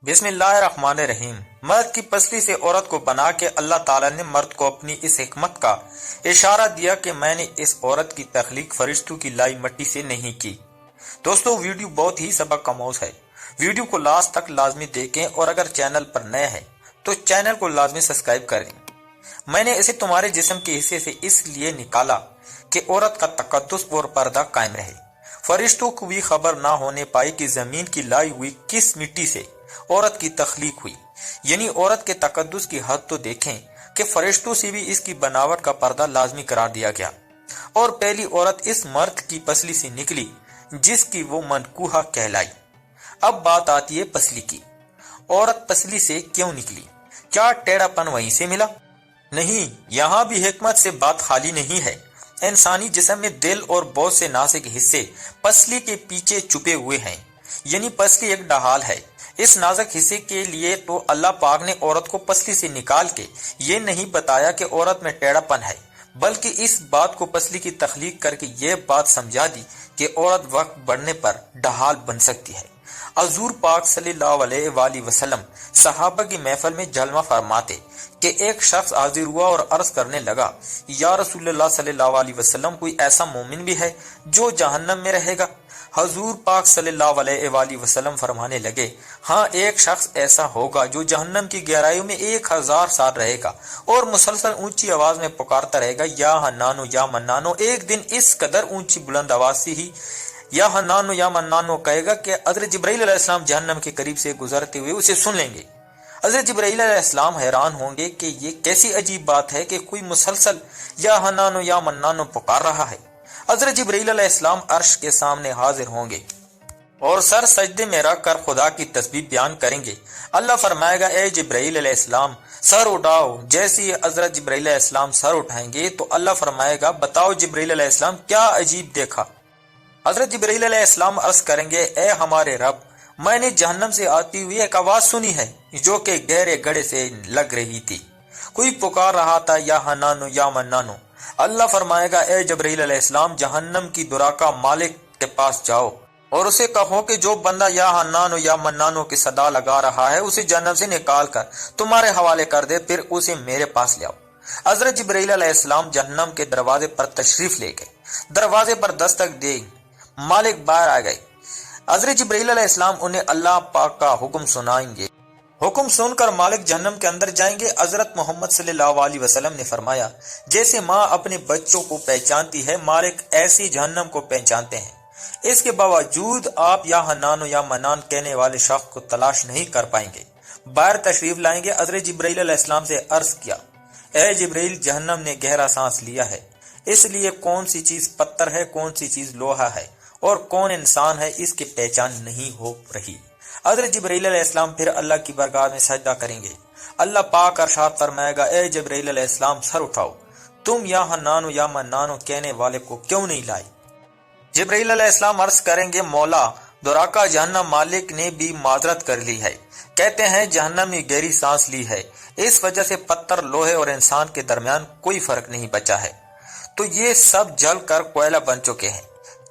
بسم اللہ الرحمن الرحیم۔ مرد کی پسلی سے عورت کو بنا کے اللہ تعالیٰ نے مرد کو اپنی اس حکمت کا اشارہ دیا کہ میں نے اس عورت کی تخلیق فرشتوں کی لائی مٹی سے نہیں کی۔ دوستو ویڈیو بہت ہی سبق آموز ہے، ویڈیو کو لاسٹ تک لازمی دیکھیں اور اگر چینل پر نئے ہیں تو چینل کو لازمی سبسکرائب کریں۔ میں نے اسے تمہارے جسم کے حصے سے اس لیے نکالا کہ عورت کا تقدس اور پردہ قائم رہے۔ فرشتوں کو بھی خبر نہ ہونے پائی کہ زمین کی لائی ہوئی کس مٹی سے عورت کی تخلیق ہوئی، یعنی عورت کے تقدس کی حد تو دیکھیں کہ فرشتوں سے بھی اس کی بناوٹ کا پردہ لازمی قرار دیا گیا، اور پہلی عورت اس مرد کی پسلی سے نکلی جس کی وہ منکوحہ کہلائی۔ اب بات آتی ہے پسلی کی۔ عورت پسلی سے کیوں نکلی؟ کیا ٹیڑھا پن وہیں سے ملا؟ نہیں، یہاں بھی حکمت سے بات خالی نہیں ہے۔ انسانی جسم میں دل اور بہت سے نازک حصے پسلی کے پیچھے چھپے ہوئے ہیں، یعنی پسلی ایک ڈھال ہے۔ اس نازک حصے کے لیے تو اللہ پاک نے عورت کو پسلی سے نکال کے یہ نہیں بتایا کہ عورت میں ٹیڑھا پن ہے، بلکہ اس بات کو پسلی کی تخلیق کر کے یہ بات سمجھا دی کہ عورت وقت بڑھنے پر ڈھال بن سکتی ہے۔ حضور پاک صلی اللہ علیہ وآلہ وسلم صحابہ کی محفل میں جلوہ فرماتے کہ ایک شخص حاضر ہوا اور عرض کرنے لگا، یا رسول اللہ صلی اللہ علیہ وسلم، کوئی ایسا مومن بھی ہے جو جہنم میں رہے گا؟ حضور پاک صلی اللہ علیہ وآلہ وسلم فرمانے لگے، ہاں، ایک شخص ایسا ہوگا جو جہنم کی گہرائیوں میں 1000 سال رہے گا اور مسلسل اونچی آواز میں پکارتا رہے گا، یا حنانو یا منانو۔ ایک دن اس قدر اونچی بلند آواز سے ہی یا حنانو یا منانو کہے گا کہ حضرت جبرائیل علیہ السلام جہنم کے قریب سے گزرتے ہوئے اسے سن لیں گے۔ حضرت جبرائیل علیہ السلام حیران ہوں گے کہ یہ کیسی عجیب بات ہے کہ کوئی مسلسل یا حنانو یا منانو پکار رہا ہے۔ حضرت جبرائیل علیہ السلام عرش کے سامنے حاضر ہوں گے اور سر سجدے میں رکھ کر خدا کی تسبیح بیان کریں گے۔ اللہ فرمائے گا، اے جبرائیل علیہ السلام سر اٹھاؤ۔ جیسے ہی حضرت جبرائیل علیہ السلام سر اٹھائیں گے تو اللہ فرمائے گا، بتاؤ جبرائیل علیہ السلام کیا عجیب دیکھا؟ حضرت جبرائیل علیہ السلام عرض کریں گے، اے ہمارے رب، میں نے جہنم سے آتی ہوئی ایک آواز سنی ہے جو کہ گہرے گڑھے سے لگ رہی تھی، کوئی پکار رہا تھا، یا حنانو یا منانو۔ اللہ فرمائے گا، اے جبرائیل علیہ السلام جہنم کی دراکا مالک کے پاس جاؤ اور اسے کہو کہ جو بندہ یا حنانو یا منانو کی صدا لگا رہا ہے اسے جہنم سے نکال کر تمہارے حوالے کر دے، پھر اسے میرے پاس لے آؤ۔ حضرت جبرائیل علیہ السلام جہنم کے دروازے پر تشریف لے گئے، دروازے پر دستک دے، مالک باہر آ گئے۔ حضرت جبرائیل علیہ السلام انہیں اللہ پاک کا حکم سنائیں گے۔ حکم سن کر مالک جہنم کے اندر جائیں گے۔ حضرت محمد صلی اللہ علیہ وسلم نے فرمایا، جیسے ماں اپنے بچوں کو پہچانتی ہے، مالک ایسی جہنم کو پہچانتے ہیں۔ اس کے باوجود آپ یا حنانو یا منان کہنے والے شخص کو تلاش نہیں کر پائیں گے۔ باہر تشریف لائیں گے۔ حضرت جبرائیل علیہ السلام سے عرض کیا، اے جبرائیل، جہنم نے گہرا سانس لیا ہے، اس لیے کون سی چیز پتھر ہے، کون سی چیز لوہا ہے اور کون انسان ہے، اس کی پہچان نہیں ہو رہی۔ حضرت جبرائیل علیہ السلام پھر اللہ کی بارگاہ میں سجدہ کریں گے۔ اللہ پاک ارشاد فرمائے گا، اے جبرائیل علیہ السلام سر اٹھاؤ، تم یا حنانو یا منانو کہنے والے کو کیوں نہیں لائے؟ جبرائیل علیہ السلام عرض کریں گے، مولا، دراکا جہنم مالک نے بھی معذرت کر لی ہے، کہتے ہیں جہنم نے گہری سانس لی ہے، اس وجہ سے پتھر، لوہے اور انسان کے درمیان کوئی فرق نہیں بچا ہے، تو یہ سب جل کر کوئلہ بن چکے ہیں،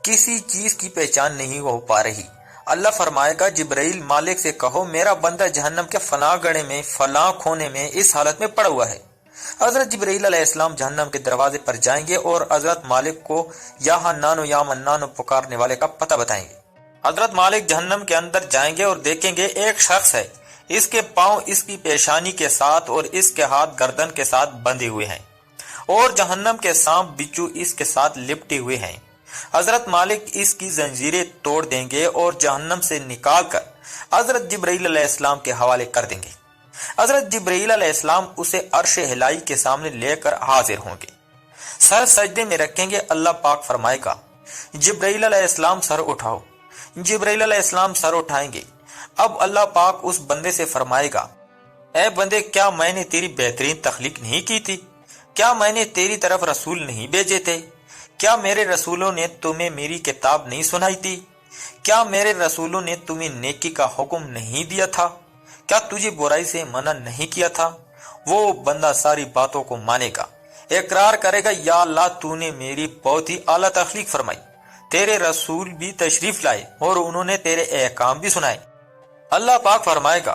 کسی چیز کی پہچان نہیں ہو پا رہی۔ اللہ فرمائے گا، جبرائیل، مالک سے کہو میرا بندہ جہنم کے فلاں گڑھے میں، فلاں کونے میں اس حالت میں پڑا ہوا ہے۔ حضرت جبرائیل علیہ السلام جہنم کے دروازے پر جائیں گے اور حضرت مالک کو یا حنانو یا منانو پکارنے والے کا پتہ بتائیں گے۔ حضرت مالک جہنم کے اندر جائیں گے اور دیکھیں گے ایک شخص ہے، اس کے پاؤں اس کی پیشانی کے ساتھ اور اس کے ہاتھ گردن کے ساتھ بندھے ہوئے ہیں اور جہنم کے سانپ بچھو اس کے ساتھ لپٹے ہوئے ہیں۔ حضرت مالک اس کی زنجیریں توڑ دیں گے اور جہنم سے نکال کر حضرت جبرائیل علیہ السلام کے حوالے کر دیں گے۔ حضرت جبرائیل علیہ السلام اسے عرش الہی کے سامنے لے کر حاضر ہوں گے، سر سجدے میں رکھیں گے۔ اللہ پاک فرمائے گا، جبرائیل علیہ السلام سر اٹھاؤ۔ جبرائیل علیہ السلام سر اٹھائیں گے۔ اب اللہ پاک اس بندے سے فرمائے گا، اے بندے، کیا میں نے تیری بہترین تخلیق نہیں کی تھی؟ کیا میں نے تیری طرف رسول نہیں بھیجے تھے؟ کیا میرے رسولوں نے تمہیں میری کتاب نہیں سنائی تھی؟ کیا میرے رسولوں نے تمہیں نیکی کا حکم نہیں دیا تھا؟ کیا تجھے برائی سے منع نہیں کیا تھا؟ وہ بندہ ساری باتوں کو مانے گا، اقرار کرے گا، یا اللہ، تو نے میری بہت ہی اعلیٰ تخلیق فرمائی، تیرے رسول بھی تشریف لائے اور انہوں نے تیرے احکام بھی سنائے۔ اللہ پاک فرمائے گا،